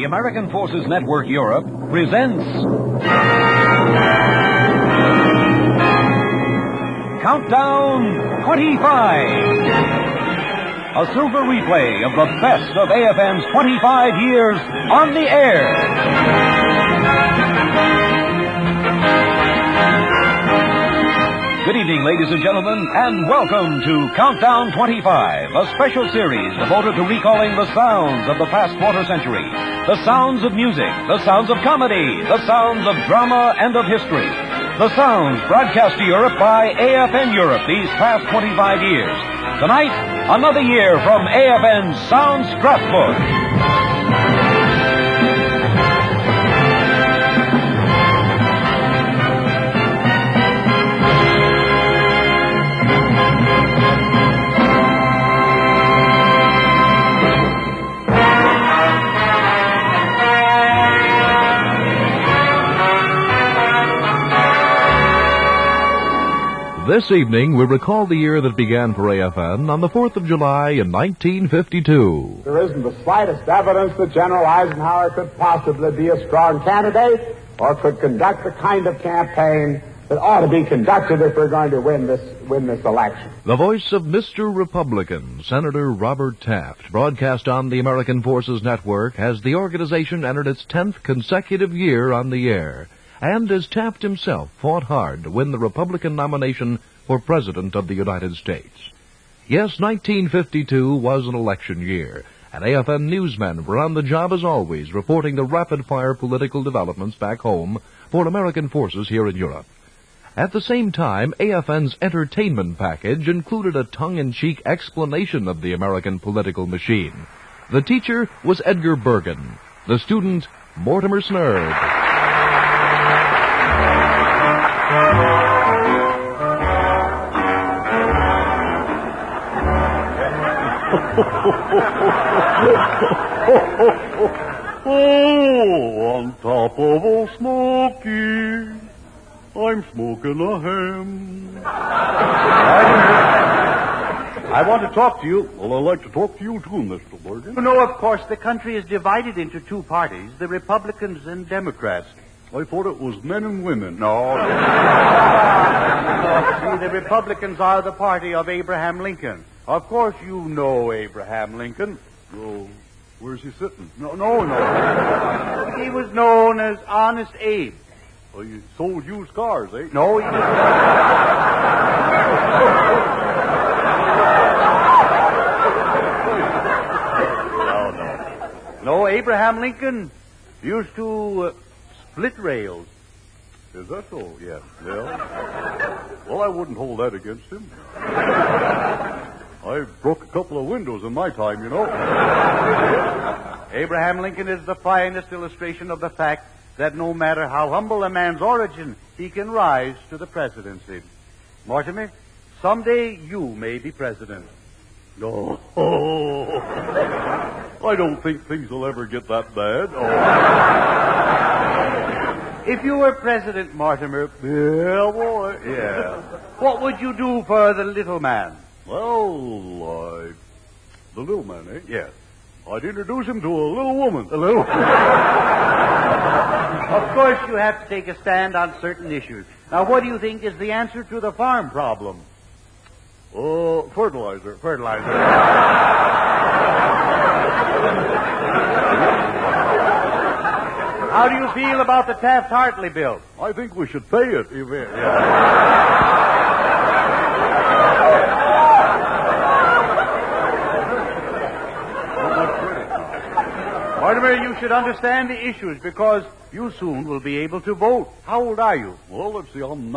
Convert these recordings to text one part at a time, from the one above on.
American Forces Network Europe presents Countdown 25. A silver replay of the best of AFN's 25 years on the air. Good evening, ladies and gentlemen, and welcome to Countdown 25, a special series devoted to recalling the sounds of the past quarter century. The sounds of music, the sounds of comedy, the sounds of drama and of history. The sounds broadcast to Europe by AFN Europe these past 25 years. Tonight, another year from AFN's Sound Scrapbook. This evening, we recall the year that began for AFN on the 4th of July in 1952. There isn't the slightest evidence that General Eisenhower could possibly be a strong candidate or could conduct the kind of campaign that ought to be conducted if we're going to win this election. The voice of Mr. Republican, Senator Robert Taft, broadcast on the American Forces Network as the organization entered its 10th consecutive year on the air. And as Taft himself fought hard to win the Republican nomination for President of the United States. Yes, 1952 was an election year, and AFN newsmen were on the job as always, reporting the rapid-fire political developments back home for American forces here in Europe. At the same time, AFN's entertainment package included a tongue-in-cheek explanation of the American political machine. The teacher was Edgar Bergen, the student Mortimer Snerd. Oh, on top of Old Smoky, I'm smoking a ham. I want to talk to you. Well, I'd like to talk to you too, Mr. Bergen. You know, of course, the country is divided into two parties, the Republicans and Democrats. I thought it was men and women. No. See, the Republicans are the party of Abraham Lincoln. Of course you know Abraham Lincoln. Well, where's he sitting? No. He was known as Honest Abe. Well, you sold used cars, eh? No, he didn't. No, Abraham Lincoln used to split rails. Is that so? Yes. Well, I wouldn't hold that against him. I broke a couple of windows in my time, you know. Abraham Lincoln is the finest illustration of the fact that no matter how humble a man's origin, he can rise to the presidency. Mortimer, someday you may be president. No. I don't think things will ever get that bad. If you were president, Mortimer... Yeah, boy. Yeah. What would you do for the little man? Well, the little man, eh? Yes. I'd introduce him to a little woman. A little... Of course, you have to take a stand on certain issues. Now, what do you think is the answer to the farm problem? Fertilizer. How do you feel about the Taft-Hartley bill? I think we should pay it. Mortimer, you should understand the issues because you soon will be able to vote. How old are you? Well, let's see. I'm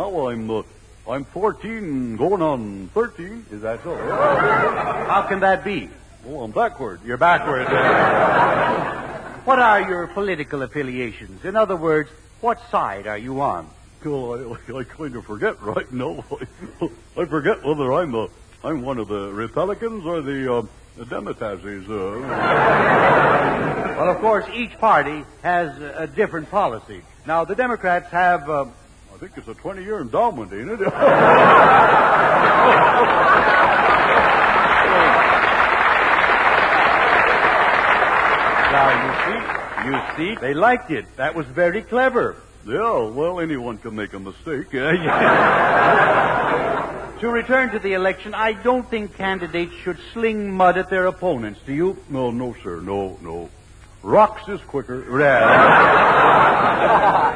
14, going on 13. Is that so? How can that be? Oh, I'm backward. You're backward. What are your political affiliations? In other words, what side are you on? Well, I kind of forget right now. I forget whether I'm one of the Republicans or the Democrats. Well, of course, each party has a different policy. Now, the Democrats have... I think it's a 20-year endowment, ain't it? Now, you see, they liked it. That was very clever. Yeah, well, anyone can make a mistake. To return to the election, I don't think candidates should sling mud at their opponents, do you? No, sir, no. Rocks is quicker.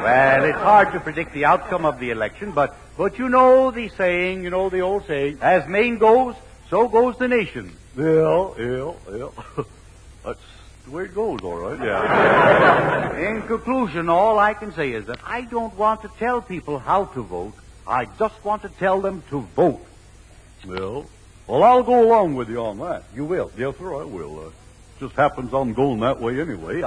Well, it's hard to predict the outcome of the election, but you know the saying, the old saying, as Maine goes, so goes the nation. Yeah. That's the way it goes, all right, yeah. In conclusion, all I can say is that I don't want to tell people how to vote. I just want to tell them to vote. Well, I'll go along with you on that. You will? Yes, sir, I will. Just happens I'm going that way anyway.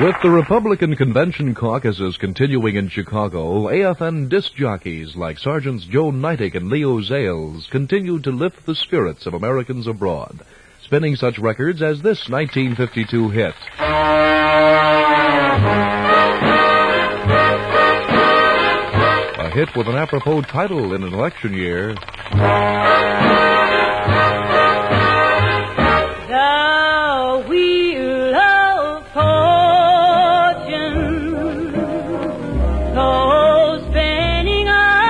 With the Republican Convention caucuses continuing in Chicago, AFN disc jockeys like Sergeants Joe Neidig and Leo Zales continue to lift the spirits of Americans abroad, spinning such records as this 1952 hit. A hit with an apropos title in an election year. The wheel of fortune goes spinning around.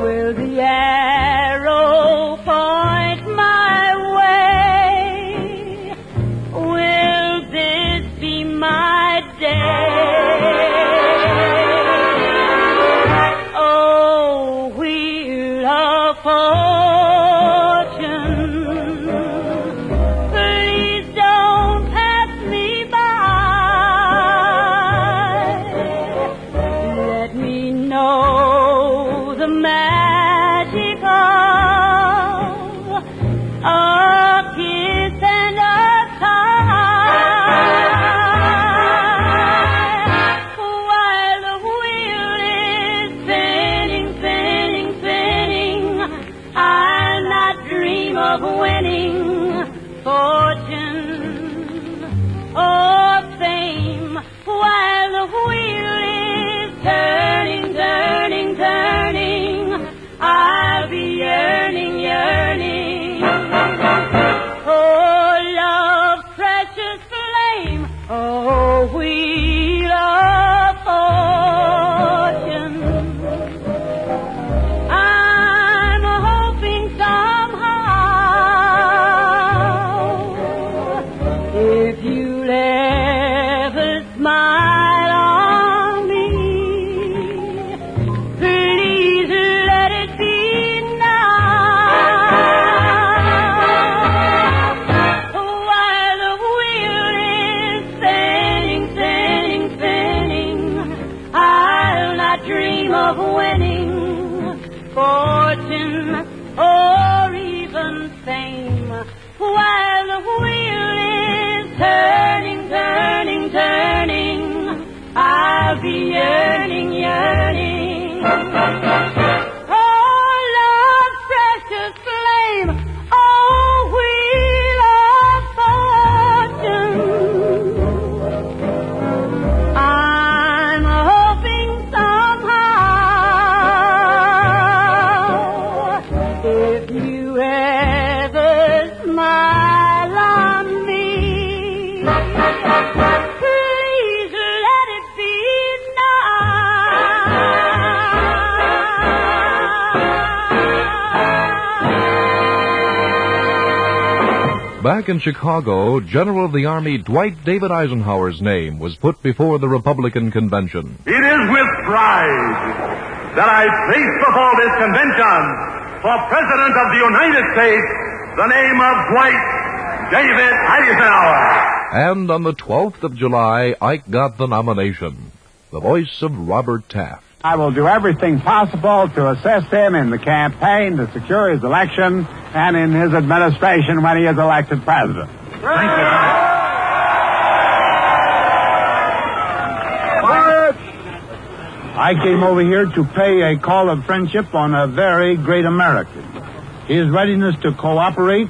Will the arrow point my way? Will this be my day? Oh, wheel of fortune, please don't pass me by. Let me know the magic of a kiss and a tie, while the wheel is spinning, spinning, spinning. I'll not dream of winning fortune or fame, while the wheel is turning, turning, turning. I'll be yearning, yearning. Oh, love's precious flame, oh, wheel of fortune. I'm hoping somehow, if you'll ever smile on me, please let it be now. While the wheel is spinning, spinning, spinning, I'll not dream of winning fortune or even fame, while the wheel is turning, turning, turning. I'll be yearning, yearning. Oh, love's precious flame, oh, wheel of fortune. I'm hoping somehow, if you ever smile on me, please let it be now. Back in Chicago, General of the Army Dwight David Eisenhower's name was put before the Republican Convention. It is with pride that I place before this convention, for President of the United States, the name of Dwight David Eisenhower. And on the 12th of July, Ike got the nomination. The voice of Robert Taft. I will do everything possible to assist him in the campaign to secure his election and in his administration when he is elected president. Thank you. I came over here to pay a call of friendship on a very great American. His readiness to cooperate,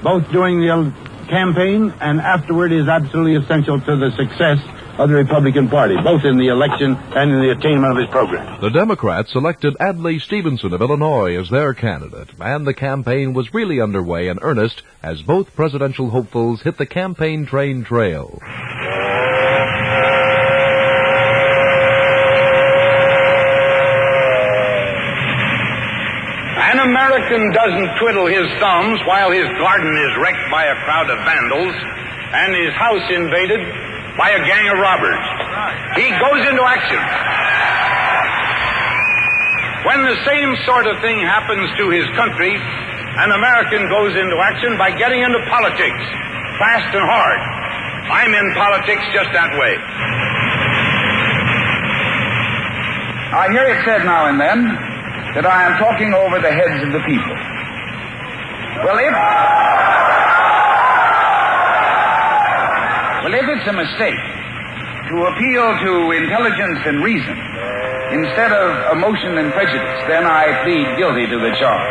both during the campaign and afterward, is absolutely essential to the success of the Republican Party, both in the election and in the attainment of his program. The Democrats selected Adlai Stevenson of Illinois as their candidate, and the campaign was really underway in earnest as both presidential hopefuls hit the campaign train trail. An American doesn't twiddle his thumbs while his garden is wrecked by a crowd of vandals and his house invaded by a gang of robbers. He goes into action. When the same sort of thing happens to his country, an American goes into action by getting into politics, fast and hard. I'm in politics just that way. I hear it said now and then that I am talking over the heads of the people. Well, if it's a mistake to appeal to intelligence and reason instead of emotion and prejudice, then I plead guilty to the charge.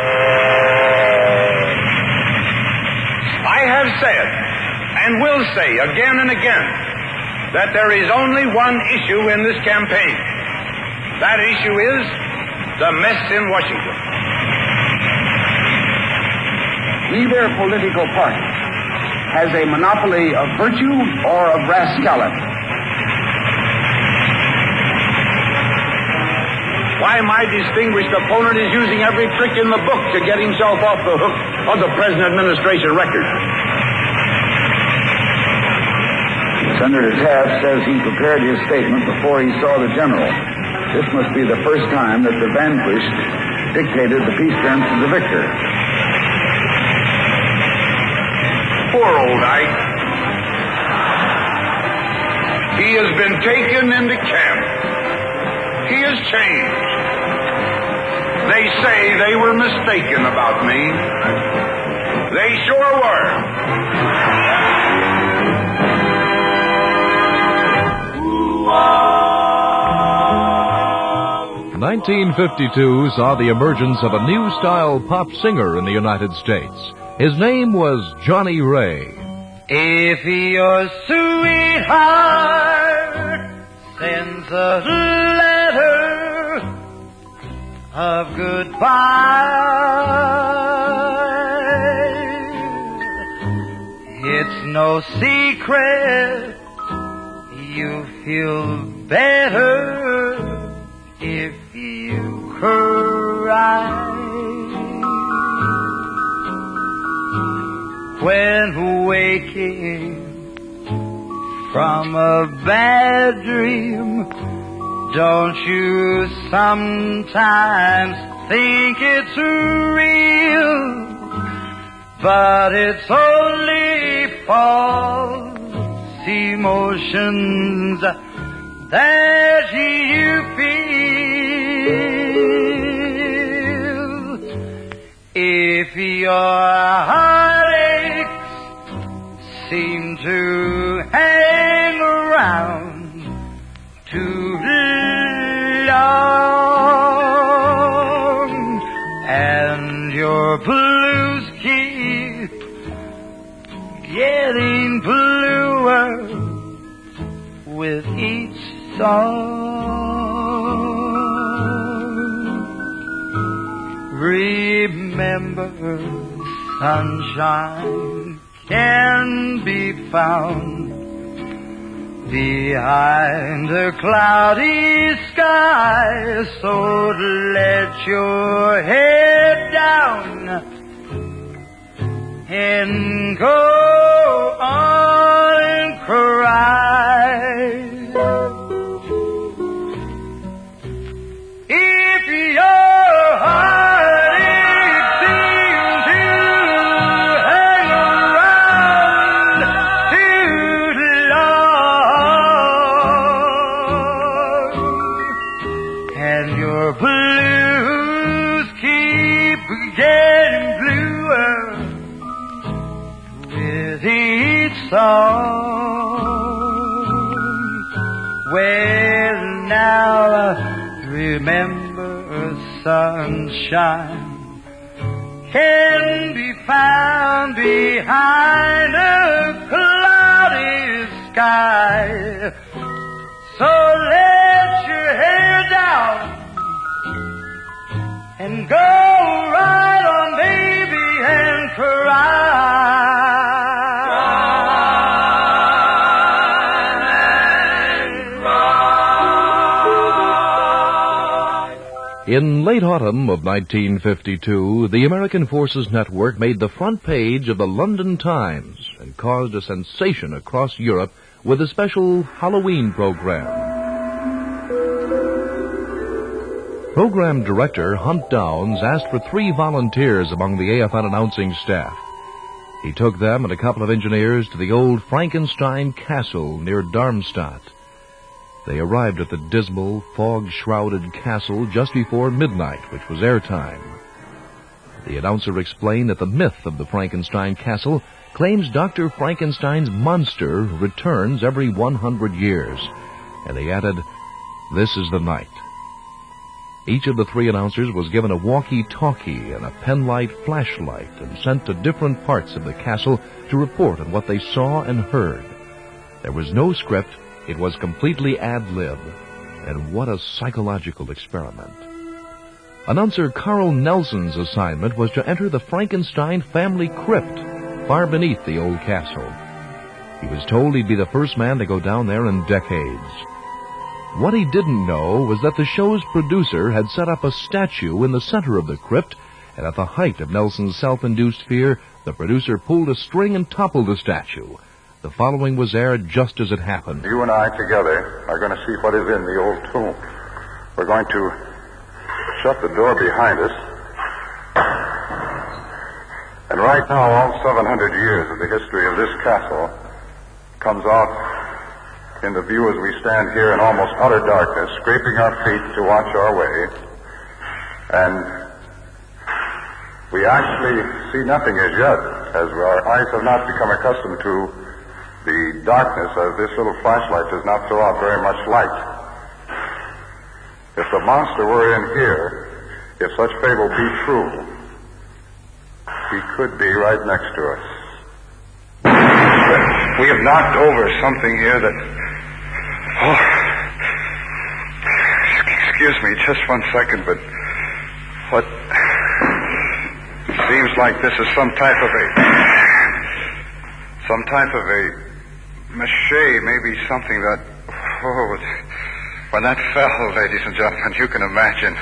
I have said, and will say again and again, that there is only one issue in this campaign. That issue is the mess in Washington. Neither political party has a monopoly of virtue or of rascality. Why, my distinguished opponent is using every trick in the book to get himself off the hook of the present administration record. Senator Taft says he prepared his statement before he saw the general. This must be the first time that the vanquished dictated the peace terms to the victor. Poor old Ike. He has been taken into camp. He has changed. They say they were mistaken about me. They sure were. 1952 saw the emergence of a new style pop singer in the United States. His name was Johnny Ray. If your sweetheart sends a letter of goodbye, it's no secret you feel better if you cry. When waking from a bad dream, don't you sometimes think it's real? But it's only false emotions that you feel. If your heartaches seem to hang around too long, and your blues keep getting bluer with each song, remember sunshine can be found behind a cloudy sky, so let your head down and go on and cry. If your heartache seems to hang around too long, and your blues keep getting bluer with each song, well now remember sunshine can be found behind a cloudy sky, So let your hair down and go right on, baby, and cry. In late autumn of 1952, the American Forces Network made the front page of the London Times and caused a sensation across Europe with a special Halloween program. Program director Hunt Downs asked for 3 volunteers among the AFN announcing staff. He took them and a couple of engineers to the old Frankenstein Castle near Darmstadt. They arrived at the dismal, fog-shrouded castle just before midnight, which was airtime. The announcer explained that the myth of the Frankenstein Castle claims Dr. Frankenstein's monster returns every 100 years. And he added, "This is the night." Each of the 3 announcers was given a walkie-talkie and a penlight flashlight and sent to different parts of the castle to report on what they saw and heard. There was no script. It was completely ad-lib, and what a psychological experiment. Announcer Carl Nelson's assignment was to enter the Frankenstein family crypt, far beneath the old castle. He was told he'd be the first man to go down there in decades. What he didn't know was that the show's producer had set up a statue in the center of the crypt, and at the height of Nelson's self-induced fear, the producer pulled a string and toppled the statue. The following was aired just as it happened. You and I together are going to see what is in the old tomb. We're going to shut the door behind us. And right now, all 700 years of the history of this castle comes out in the view as we stand here in almost utter darkness, scraping our feet to watch our way. And we actually see nothing as yet, as our eyes have not become accustomed to the darkness, as this little flashlight does not throw out very much light. If the monster were in here, if such fable be true, he could be right next to us. We have knocked over something here that... Oh, excuse me just one second, but what seems like this is some type of a mache, maybe something that, when that fell, ladies and gentlemen, you can imagine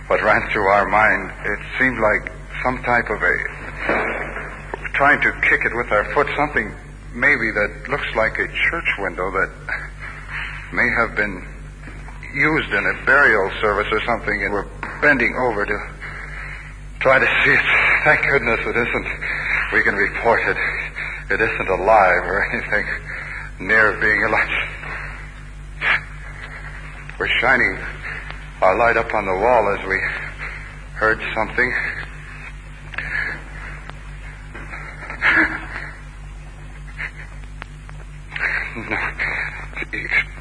what ran through our mind. It seemed like some type of trying to kick it with our foot, something maybe that looks like a church window that may have been used in a burial service or something, and we're bending over to try to see it. Thank goodness it isn't. We can report it. It isn't alive or anything near being alive. We're shining our light up on the wall as we heard something. No,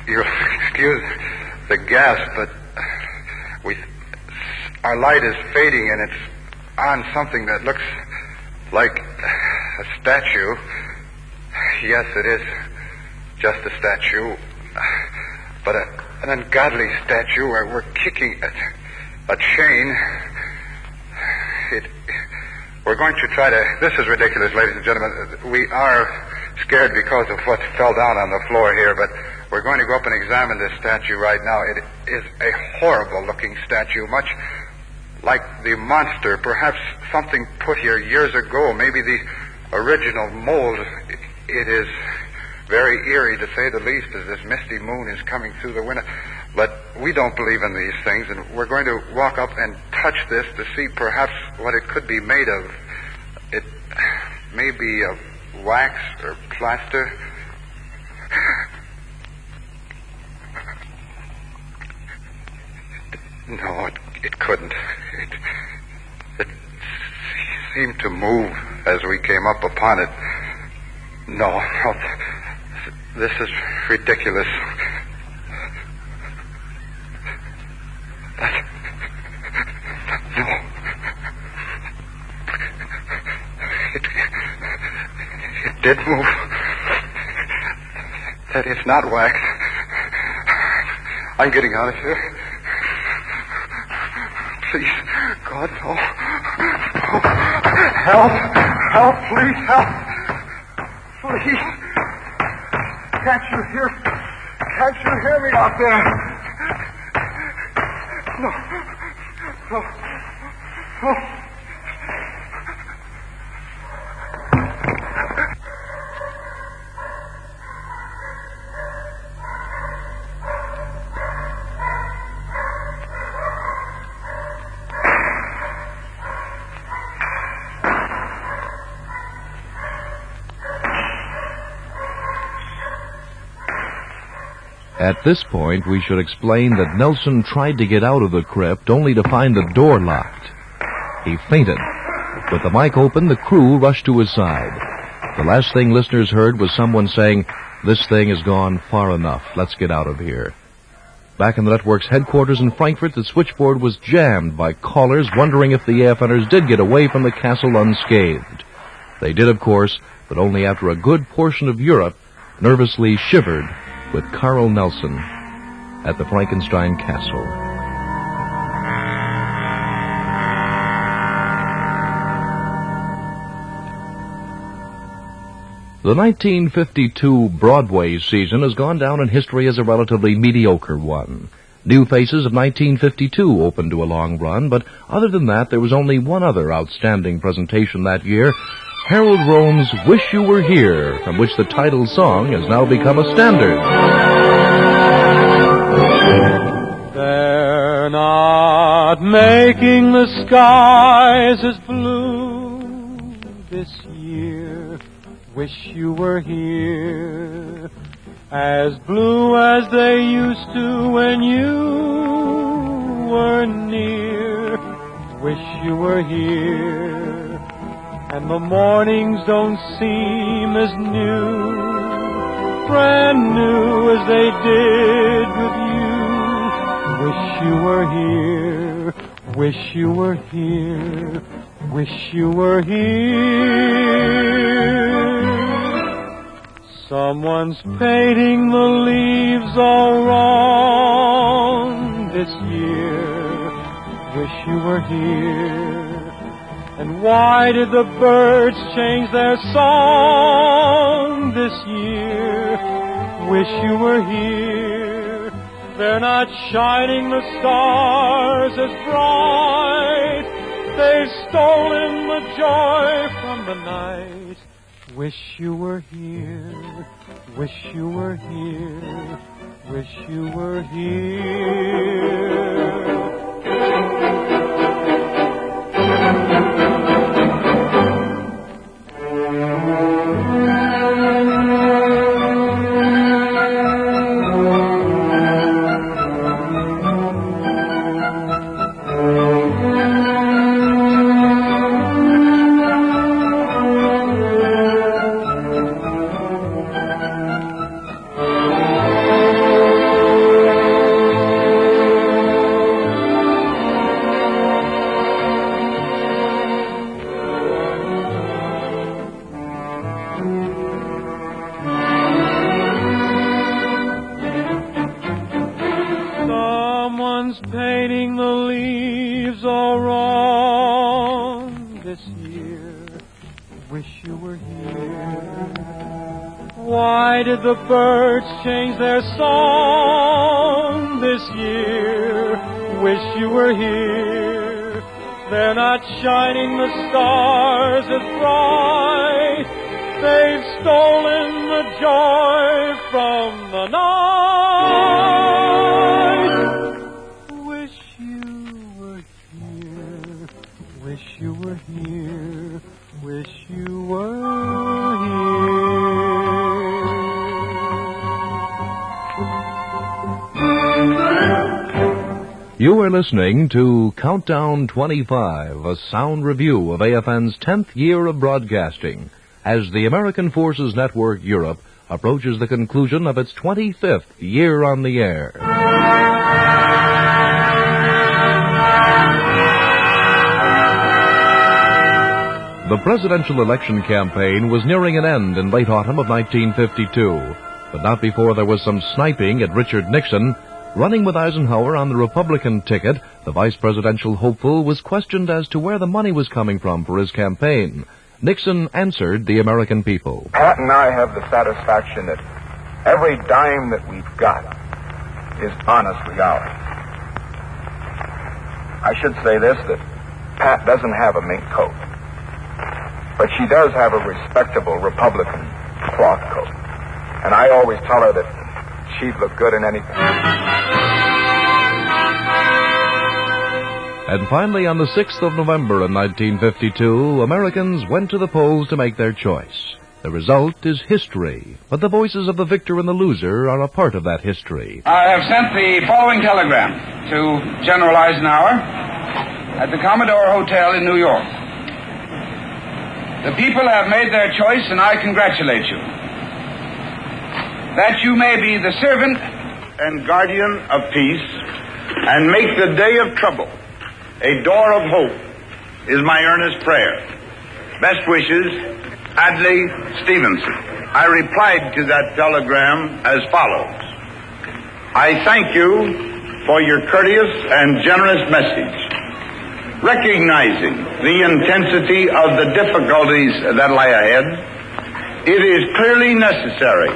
you'll excuse the gasp, but our light is fading and it's on something that looks like a statue. Yes, it is just a statue, but an ungodly statue where we're kicking a chain. We're going to try to... This is ridiculous, ladies and gentlemen. We are scared because of what fell down on the floor here, but we're going to go up and examine this statue right now. It is a horrible-looking statue, much like the monster, perhaps something put here years ago, maybe the original mold. It is very eerie, to say the least, as this misty moon is coming through the window. But we don't believe in these things, and we're going to walk up and touch this to see perhaps what it could be made of. It may be of wax or plaster. No, it couldn't. It seemed to move as we came up upon it. No, this is ridiculous. No. It did move. That is not wax. I'm getting out of here. Please, God, no. Help! Help, please, help! Please! Can't you hear me out there? No. At this point, we should explain that Nelson tried to get out of the crypt only to find the door locked. He fainted. With the mic open, the crew rushed to his side. The last thing listeners heard was someone saying, "This thing has gone far enough. Let's get out of here." Back in the network's headquarters in Frankfurt, the switchboard was jammed by callers wondering if the AFNers did get away from the castle unscathed. They did, of course, but only after a good portion of Europe nervously shivered with Carl Nelson at the Frankenstein Castle. The 1952 Broadway season has gone down in history as a relatively mediocre one. New Faces of 1952 opened to a long run, but other than that, there was only one other outstanding presentation that year, Harold Rome's Wish You Were Here, from which the title song has now become a standard. They're not making the skies as blue this year. Wish you were here, as blue as they used to when you were near. Wish you were here, and the mornings don't seem as new, brand new as they did with you. Wish you were here, wish you were here, wish you were here. Someone's painting the leaves all wrong this year. Wish you were here. And why did the birds change their song this year? Wish you were here. They're not shining the stars as bright. They've stolen the joy from the night. Wish you were here. Wish you were here. Wish you were here. Someone's painting the leaves all wrong this year. Wish you were here. Why did the birds change their song this year? Wish you were here. They're not shining the stars as bright. They've stolen the joy from the night. Wish you were here. Wish you were here. Wish you were here. You are listening to Countdown 25, a sound review of AFN's 10th year of broadcasting, as the American Forces Network Europe approaches the conclusion of its 25th year on the air. The presidential election campaign was nearing an end in late autumn of 1952, but not before there was some sniping at Richard Nixon Running with Eisenhower on the Republican ticket, the vice presidential hopeful was questioned as to where the money was coming from for his campaign. Nixon answered the American people. Pat and I have the satisfaction that every dime that we've got is honestly ours. I should say this, that Pat doesn't have a mink coat, but she does have a respectable Republican cloth coat. And I always tell her that she'd look good in anything. And finally, on the 6th of November in 1952, Americans went to the polls to make their choice. The result is history, but the voices of the victor and the loser are a part of that history. I have sent the following telegram to General Eisenhower at the Commodore Hotel in New York. The people have made their choice, and I congratulate you. That you may be the servant and guardian of peace, and make the day of trouble a door of hope, is my earnest prayer. Best wishes, Adlai Stevenson. I replied to that telegram as follows. I thank you for your courteous and generous message. Recognizing the intensity of the difficulties that lie ahead, it is clearly necessary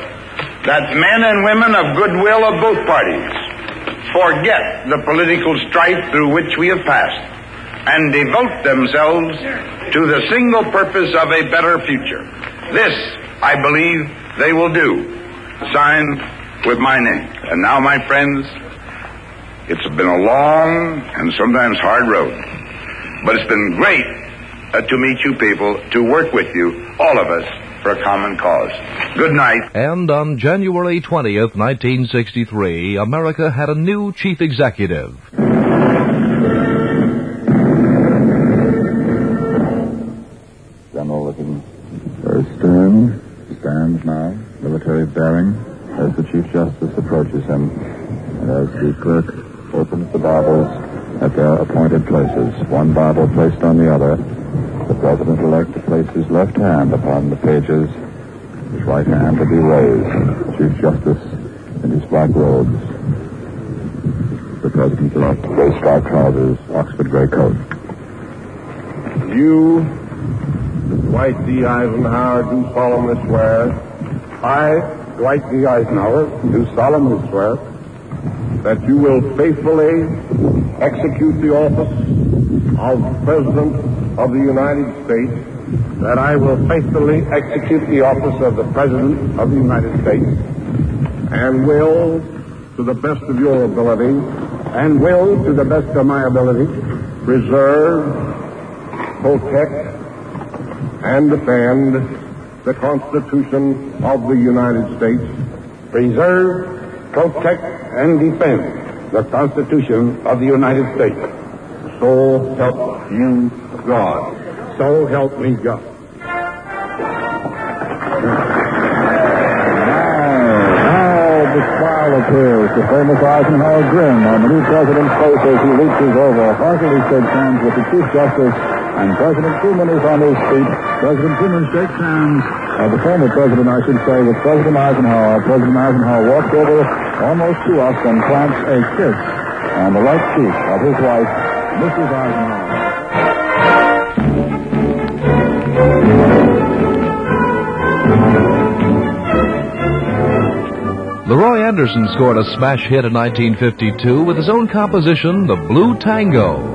that men and women of goodwill of both parties forget the political strife through which we have passed and devote themselves to the single purpose of a better future. This, I believe, they will do. Signed with my name. And now, my friends, it's been a long and sometimes hard road, but it's been great to meet you people, to work with you, all of us, for a common cause. Good night. And on January 20th, 1963, America had a new chief executive. General looking very stern, stands now, military bearing, as the Chief Justice approaches him, and as the clerk opens the Bibles at their appointed places, one Bible placed on the other, the President-elect placed his left hand upon the pages, his right hand to be raised. Chief Justice in his black robes, the President-elect, gray striped trousers, Oxford gray coat. You, Dwight D. Eisenhower, do solemnly swear. I, Dwight D. Eisenhower, do solemnly swear that you will faithfully execute the office of President of the United States, that I will faithfully execute the office of the President of the United States, and will, to the best of your ability, and will, to the best of my ability, preserve, protect, and defend the Constitution of the United States. Preserve, protect, and defend the Constitution of the United States. So help you God. So help me God. Now the smile appears, the famous Eisenhower grin on the new president's face as he reaches over, heartily shakes hands with the Chief Justice, and President Truman is on his feet. President Truman shakes hands, the former president, I should say, with President Eisenhower. President Eisenhower walks over almost to us and plants a kiss on the right cheek of his wife, Mrs. Eisenhower. Leroy Anderson scored a smash hit in 1952 with his own composition, The Blue Tango.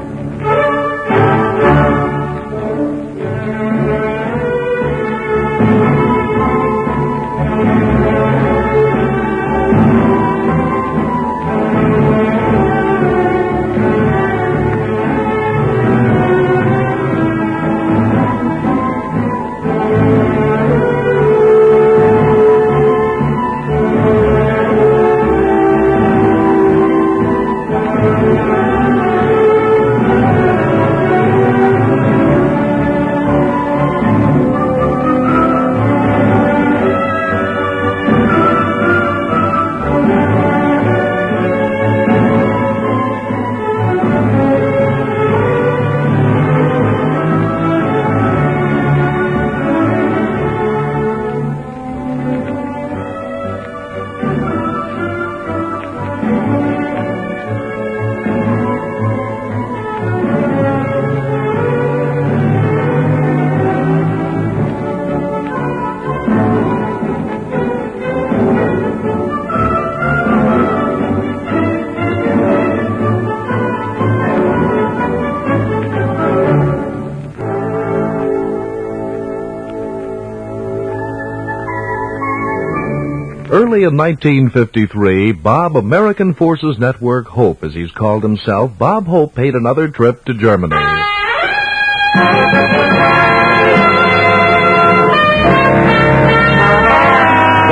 Early in 1953, Bob American Forces Network Hope, as he's called himself, Bob Hope paid another trip to Germany. The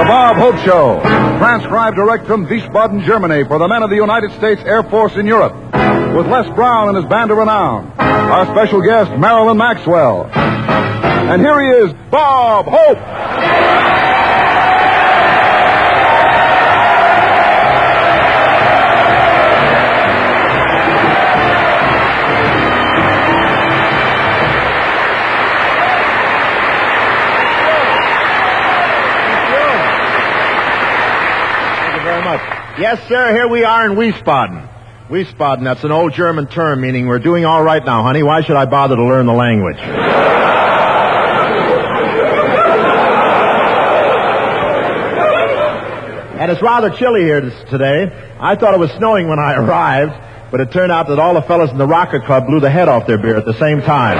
Bob Hope Show, transcribed direct from Wiesbaden, Germany, for the men of the United States Air Force in Europe, with Les Brown and his band of renown. Our special guest, Marilyn Maxwell. And here he is, Bob Hope. Yes, sir, here we are in Wiesbaden. Wiesbaden, that's an old German term meaning we're doing all right now, honey. Why should I bother to learn the language? And it's rather chilly here today. I thought it was snowing when I arrived, but it turned out that all the fellas in the Rocker Club blew the head off their beer at the same time.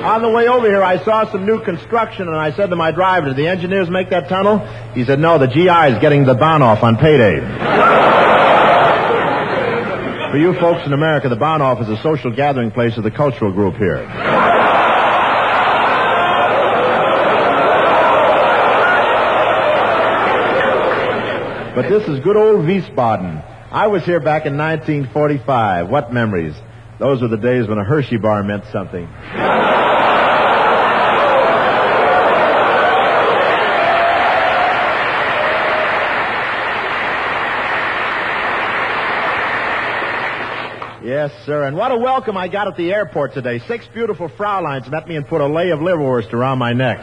On the way over here, I saw some new construction, and I said to my driver, did the engineers make that tunnel? He said, no, the GI is getting the Bahnhof on payday. For you folks in America, the Bahnhof is a social gathering place of the cultural group here. But this is good old Wiesbaden. I was here back in 1945. What memories? Those were the days when a Hershey bar meant something. Yes, sir, and what a welcome I got at the airport today. 6 beautiful Frauleins met me and put a lei of liverwurst around my neck.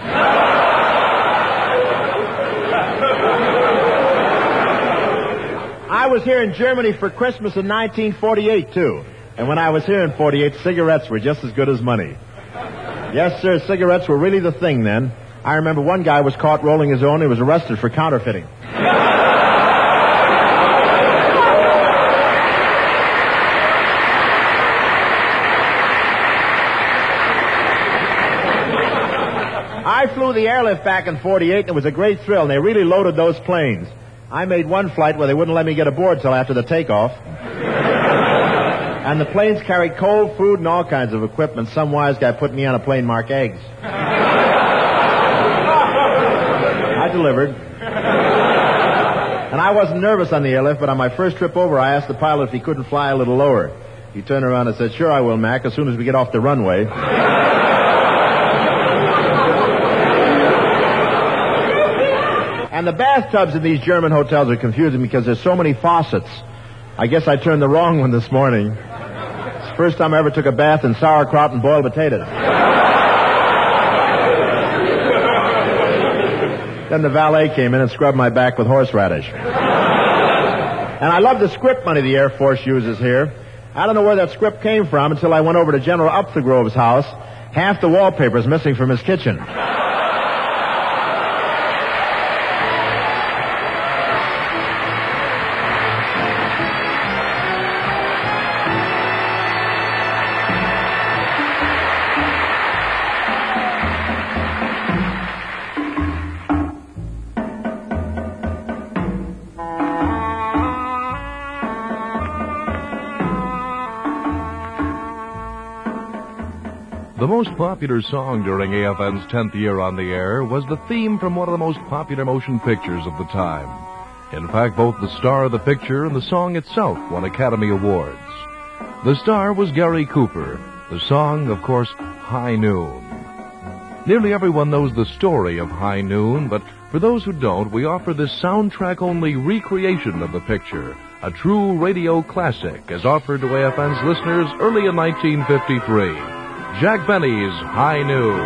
I was here in Germany for Christmas in 1948, too. And when I was here in 48, cigarettes were just as good as money. Yes, sir, cigarettes were really the thing then. I remember one guy was caught rolling his own. He was arrested for counterfeiting. I flew the airlift back in 48, and it was a great thrill, and they really loaded those planes. I made one flight where they wouldn't let me get aboard till after the takeoff. And the planes carried cold food and all kinds of equipment. Some wise guy put me on a plane marked eggs. I delivered. And I wasn't nervous on the airlift, but on my first trip over, I asked the pilot if he couldn't fly a little lower. He turned around and said, sure I will, Mac, as soon as we get off the runway. And the bathtubs in these German hotels are confusing because there's so many faucets. I guess I turned the wrong one this morning. It's the first time I ever took a bath in sauerkraut and boiled potatoes. Then the valet came in and scrubbed my back with horseradish. And I love the script money the Air Force uses here. I don't know where that script came from until I went over to General Upthegrove's house. Half the wallpaper's missing from his kitchen. The most popular song during AFN's 10th year on the air was the theme from one of the most popular motion pictures of the time. In fact, both the star of the picture and the song itself won Academy Awards. The star was Gary Cooper. The song, of course, High Noon. Nearly everyone knows the story of High Noon, but for those who don't, we offer this soundtrack-only recreation of the picture, a true radio classic as offered to AFN's listeners early in 1953. Jack Benny's High Noon.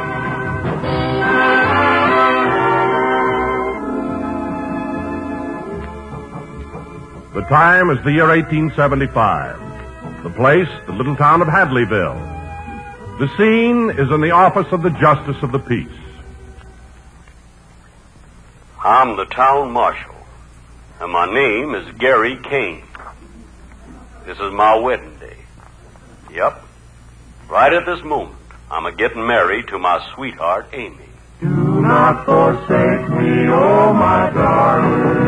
The time is the year 1875. The place, the little town of Hadleyville. The scene is in the office of the Justice of the Peace. I'm the town marshal, and my name is Gary Kane. This is my wedding day. Yep. Right at this moment, I'm a-getting married to my sweetheart, Amy. Do not forsake me, oh my darling,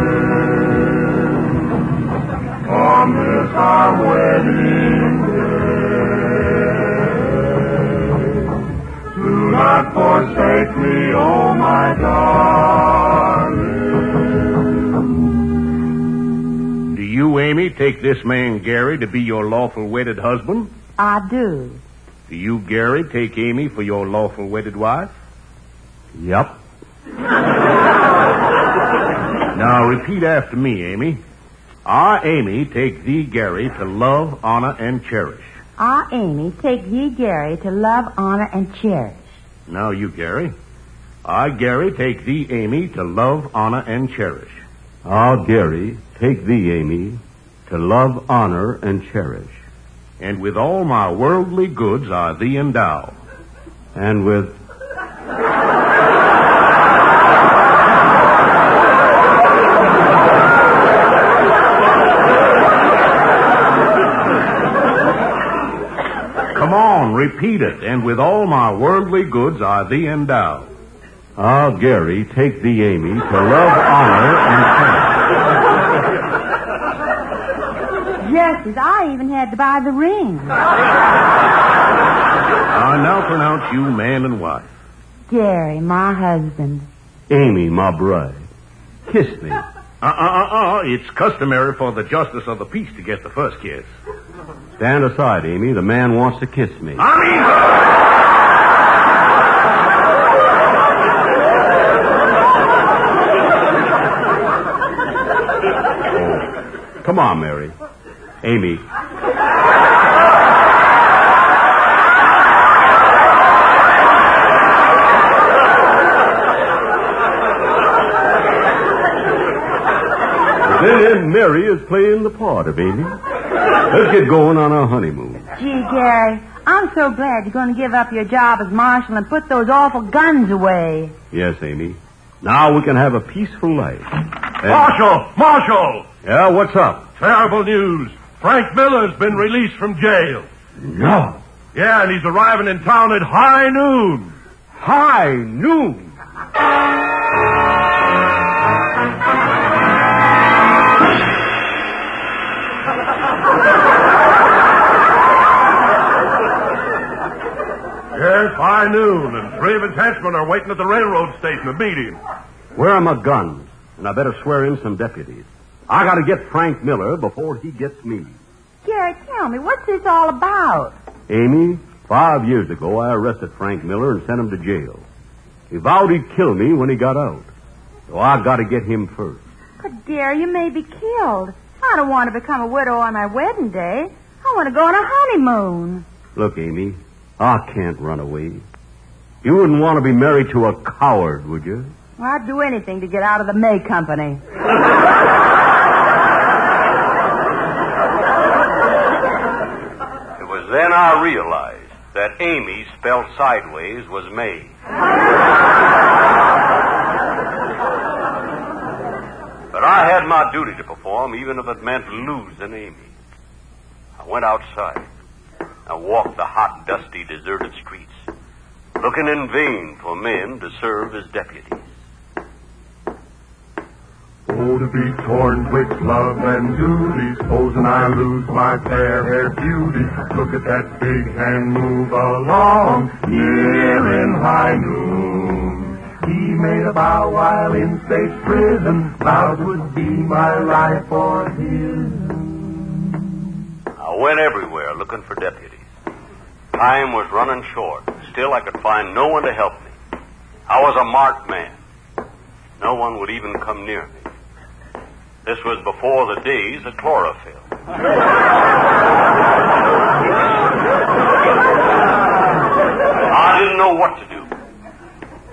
on this our wedding day. Do not forsake me, oh my darling. Do you, Amy, take this man Gary to be your lawful wedded husband? I do. Do you, Gary, take Amy for your lawful wedded wife? Yep. Now repeat after me, Amy. I, Amy, take thee, Gary, to love, honor, and cherish. I, Amy, take thee, Gary, to love, honor, and cherish. Now you, Gary. I, Gary, take thee, Amy, to love, honor, and cherish. I, Gary, take thee, Amy, to love, honor, and cherish. And with all my worldly goods I thee endow. And with... Come on, repeat it. And with all my worldly goods I thee endow. Ah, Gary, take thee, Amy, to love, honor, and cherish. Yes, I even had to buy the ring. I now pronounce you man and wife. Gary, my husband. Amy, my bride. Kiss me. It's customary for the justice of the peace to get the first kiss. Stand aside, Amy. The man wants to kiss me. Oh, come on, Mary. Amy. Then Mary is playing the part of Amy. Let's get going on our honeymoon. Gee, Gary, I'm so glad you're going to give up your job as marshal and put those awful guns away. Yes, Amy. Now we can have a peaceful life. Marshal! Yeah, what's up? Terrible news. Frank Miller's been released from jail. No. Yeah, and he's arriving in town at high noon. High noon? Yes, high noon, and 3 of his henchmen are waiting at the railroad station to meet him. Where are my guns? And I better swear in some deputies. I gotta get Frank Miller before he gets me. Gary, tell me, what's this all about? Amy, 5 years ago I arrested Frank Miller and sent him to jail. He vowed he'd kill me when he got out. So I gotta get him first. But, Gary, you may be killed. I don't want to become a widow on my wedding day. I want to go on a honeymoon. Look, Amy, I can't run away. You wouldn't want to be married to a coward, would you? Well, I'd do anything to get out of the May Company. It was then I realized that Amy spelled sideways was May. But I had my duty to perform, even if it meant losing Amy. I went outside. I walked the hot, dusty, deserted streets, looking in vain for men to serve as deputies. Oh, to be torn with love and duty, supposing I lose my fair-haired beauty. Look at that big hand move along, here in high noon. He made a vow while in state prison, vowed would be my life or his. I went everywhere looking for deputies. Time was running short. Still, I could find no one to help me. I was a marked man. No one would even come near me. This was before the days of chlorophyll. I didn't know what to do.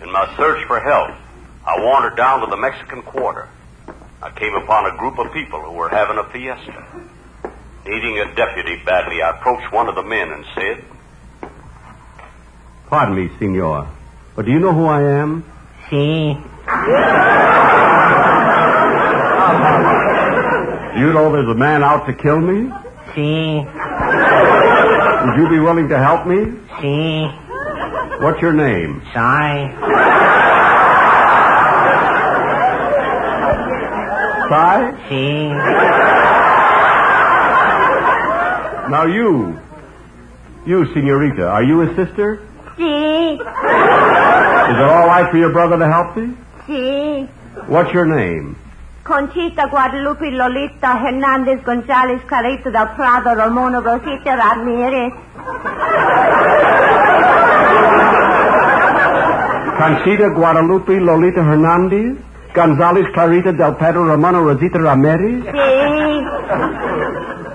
In my search for help, I wandered down to the Mexican Quarter. I came upon a group of people who were having a fiesta. Needing a deputy badly, I approached one of the men and said, Pardon me, senor, but do you know who I am? Si. You know there's a man out to kill me? Si. Would you be willing to help me? Si. What's your name? Sorry. Si? Si. Now you, senorita, are you his sister? Si. Is it all right for your brother to help you? Si. What's your name? Conchita, Guadalupe, Lolita, Hernandez, Gonzalez, Carito del Prado, Ramona, Rosita, Ramirez. Conchita, Guadalupe, Lolita Hernandez, Gonzalez, Clarita, Del Pedro, Ramona, Rosita, Ramirez? Si.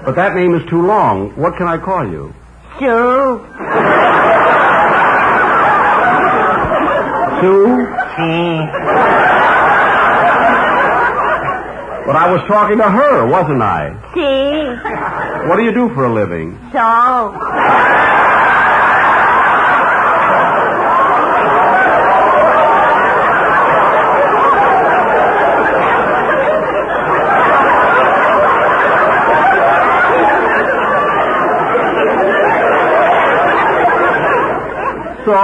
But that name is too long. What can I call you? Sue. Sue? Si. But I was talking to her, wasn't I? Si. What do you do for a living? So. So?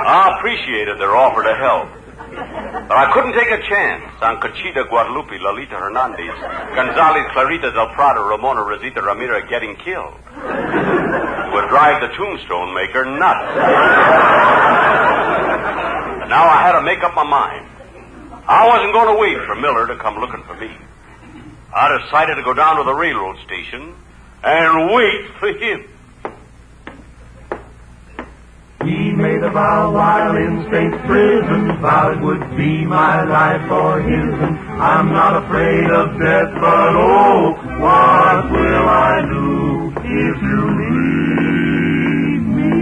I appreciated their offer to help. But I couldn't take a chance on Conchita, Guadalupe, Lolita Hernandez, Gonzalez, Clarita del Prado, Ramona, Rosita, Ramirez getting killed. It would drive the tombstone maker nuts. And now I had to make up my mind. I wasn't going to wait for Miller to come looking for me. I decided to go down to the railroad station and wait for him. He made a vow while in state prison, vowed it would be my life or his, and I'm not afraid of death, but oh, what will I do if you leave me?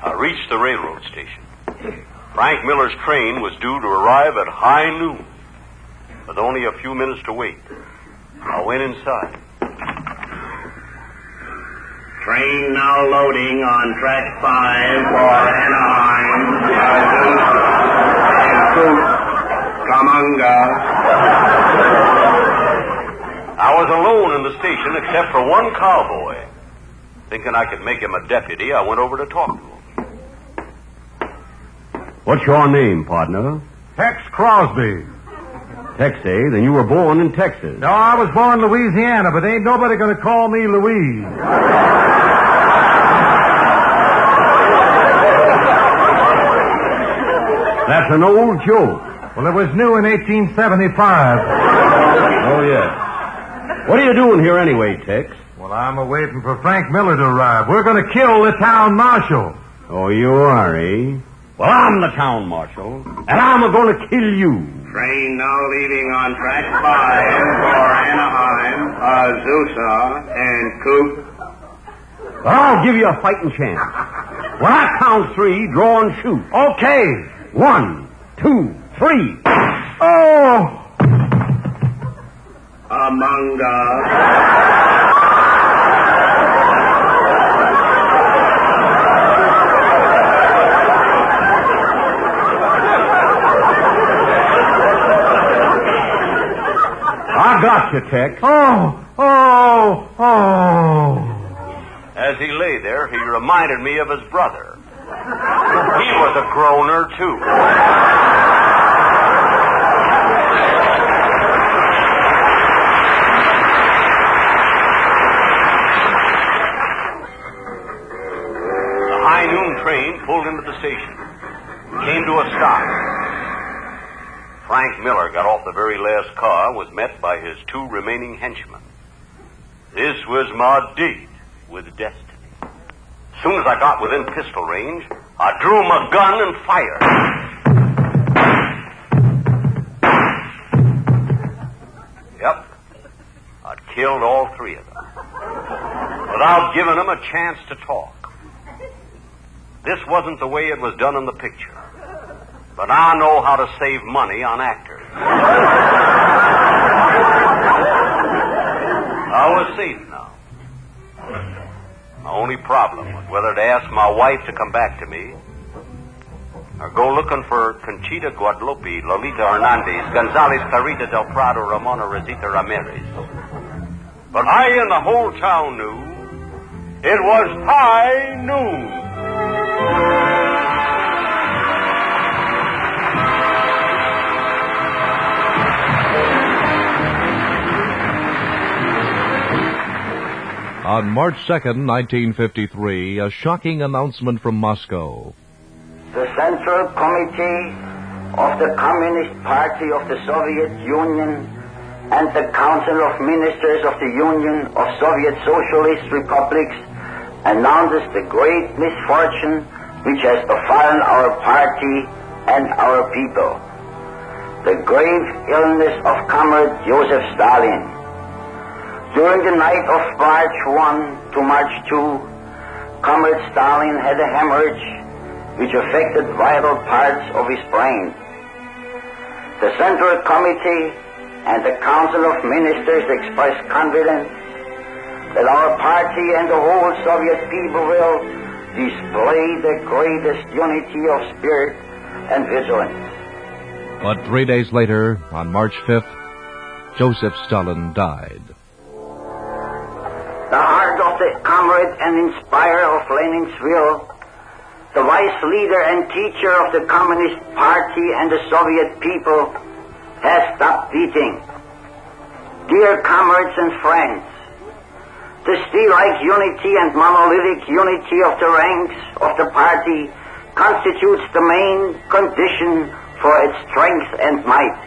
I reached the railroad station. Frank Miller's train was due to arrive at high noon, with only a few minutes to wait. I went inside. Train now loading on track 5 for Anaheim, Camonga. I was alone in the station except for one cowboy. Thinking I could make him a deputy, I went over to talk to him. What's your name, partner? Tex Crosby. Tex, eh? Then you were born in Texas. No, I was born in Louisiana, but ain't nobody going to call me Louise. That's an old joke. Well, it was new in 1875. Oh, yes. What are you doing here anyway, Tex? Well, I'm waiting for Frank Miller to arrive. We're going to kill the town marshal. Oh, you are, eh? Well, I'm the town marshal, and I'm going to kill you. Train now leaving on track 5 for Anaheim, Azusa, and Coop. But I'll give you a fighting chance. When I count 3, draw and shoot. Okay. 1, 2, 3. Oh! Among us. I got you, Tex. Oh! As he lay there, he reminded me of his brother. He was a groaner, too. The high noon train pulled into the station. Came to a stop. Frank Miller got off the very last car, was met by his 2 remaining henchmen. This was my date with destiny. As soon as I got within pistol range, I drew my gun and fired. Yep. I'd killed all 3 of them, without giving them a chance to talk. This wasn't the way it was done in the picture. But I know how to save money on actors. I was safe now. My only problem was whether to ask my wife to come back to me or go looking for Conchita Guadalupe, Lolita Hernandez, Gonzalez Carita del Prado, Ramona Rosita Ramirez. But I and the whole town knew it was high noon. On March 2nd, 1953, a shocking announcement from Moscow. The Central Committee of the Communist Party of the Soviet Union and the Council of Ministers of the Union of Soviet Socialist Republics announces the great misfortune which has befallen our party and our people. The grave illness of Comrade Joseph Stalin. During the night of March 1 to March 2, Comrade Stalin had a hemorrhage which affected vital parts of his brain. The Central Committee and the Council of Ministers expressed confidence that our party and the whole Soviet people will display the greatest unity of spirit and vigilance. But 3 days later, on March 5th, Joseph Stalin died. The heart of the comrade and inspirer of Lenin's will, the wise leader and teacher of the Communist Party and the Soviet people, has stopped beating. Dear comrades and friends, the steel-like unity and monolithic unity of the ranks of the party constitutes the main condition for its strength and might.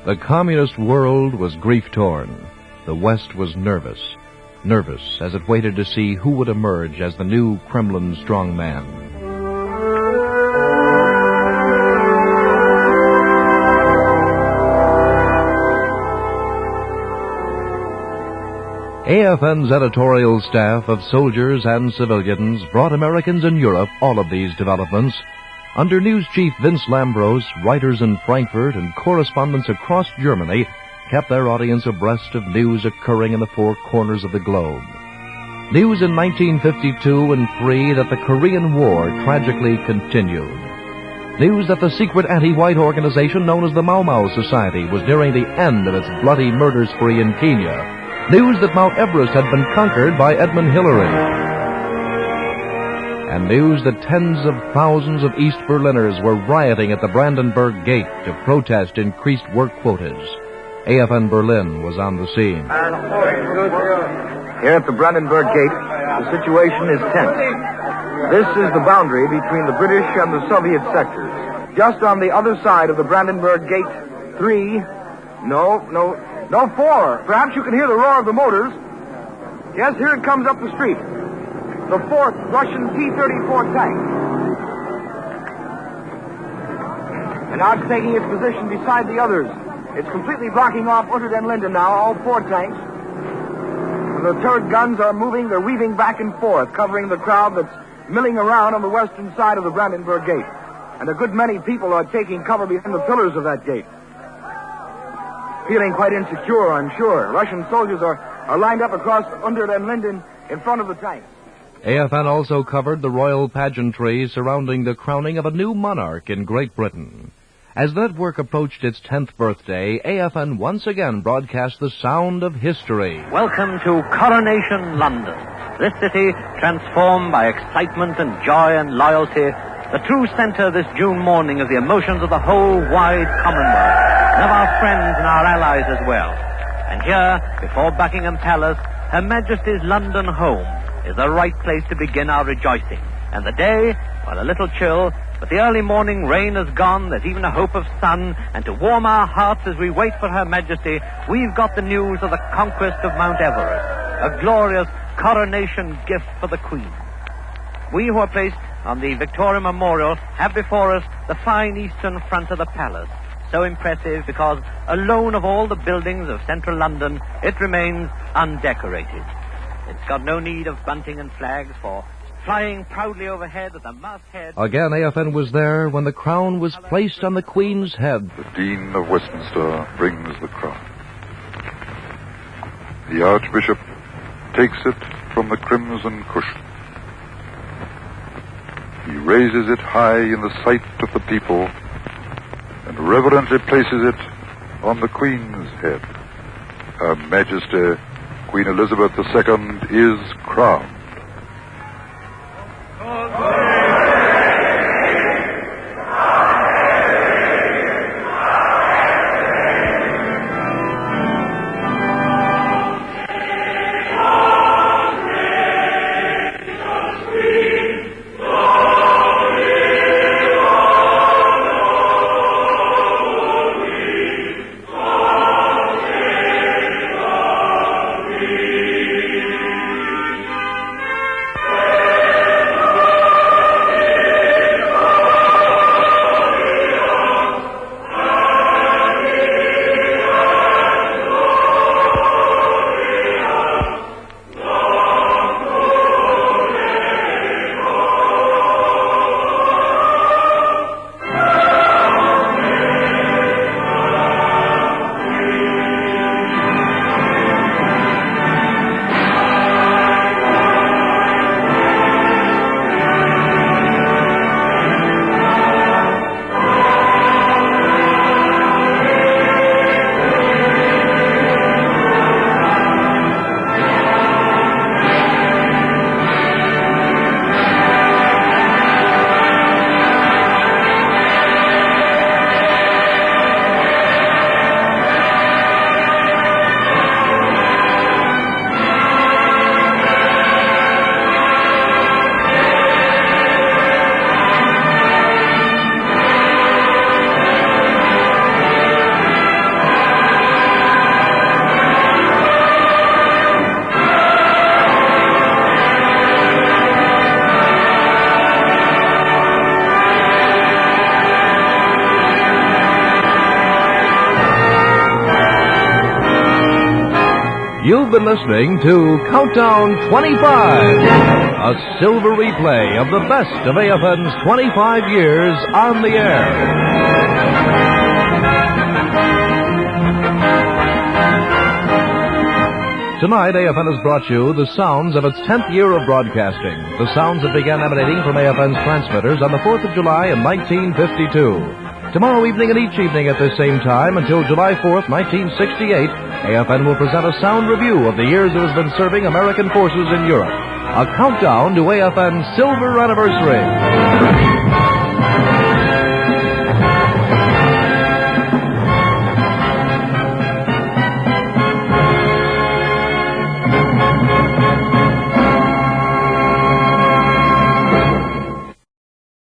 The communist world was grief-torn. The West was nervous as it waited to see who would emerge as the new Kremlin strongman. AFN's editorial staff of soldiers and civilians brought Americans in Europe all of these developments. Under news chief Vince Lambros, writers in Frankfurt and correspondents across Germany kept their audience abreast of news occurring in the four corners of the globe. News in 1952 and 3 that the Korean War tragically continued. News that the secret anti-white organization known as the Mau Mau Society was nearing the end of its bloody murder spree in Kenya. News that Mount Everest had been conquered by Edmund Hillary. And news that tens of thousands of East Berliners were rioting at the Brandenburg Gate to protest increased work quotas. AFN Berlin was on the scene. Here at the Brandenburg Gate, the situation is tense. This is the boundary between the British and the Soviet sectors. Just on the other side of the Brandenburg Gate, 4. Perhaps you can hear the roar of the motors. Yes, here it comes up the street. The 4th Russian T-34 tank. And now it's taking its position beside the others. It's completely blocking off Unter den Linden now, all 4 tanks. And the turret guns are moving, they're weaving back and forth, covering the crowd that's milling around on the western side of the Brandenburg Gate. And a good many people are taking cover behind the pillars of that gate. Feeling quite insecure, I'm sure. Russian soldiers are lined up across Unter den Linden in front of the tanks. AFN also covered the royal pageantry surrounding the crowning of a new monarch in Great Britain. As that work approached its 10th birthday, AFN once again broadcast the sound of history. Welcome to Coronation London. This city, transformed by excitement and joy and loyalty, the true center this June morning of the emotions of the whole wide Commonwealth, and of our friends and our allies as well. And here, before Buckingham Palace, Her Majesty's London home is the right place to begin our rejoicing. And the day, while a little chill, but the early morning rain has gone, there's even a hope of sun, and to warm our hearts as we wait for Her Majesty, we've got the news of the conquest of Mount Everest, a glorious coronation gift for the Queen. We who are placed on the Victoria Memorial have before us the fine eastern front of the palace, so impressive because, alone of all the buildings of central London, it remains undecorated. It's got no need of bunting and flags, for flying proudly overhead at the masthead. Again, AFN was there when the crown was placed on the Queen's head. The Dean of Westminster brings the crown. The Archbishop takes it from the crimson cushion. He raises it high in the sight of the people and reverently places it on the Queen's head. Her Majesty, Queen Elizabeth II, is crowned. You've been listening to Countdown 25, a silver replay of the best of AFN's 25 years on the air. Tonight, AFN has brought you the sounds of its 10th year of broadcasting, the sounds that began emanating from AFN's transmitters on the 4th of July in 1952. Tomorrow evening and each evening at this same time until July 4th, 1968, AFN will present a sound review of the years it has been serving American forces in Europe. A countdown to AFN's silver anniversary.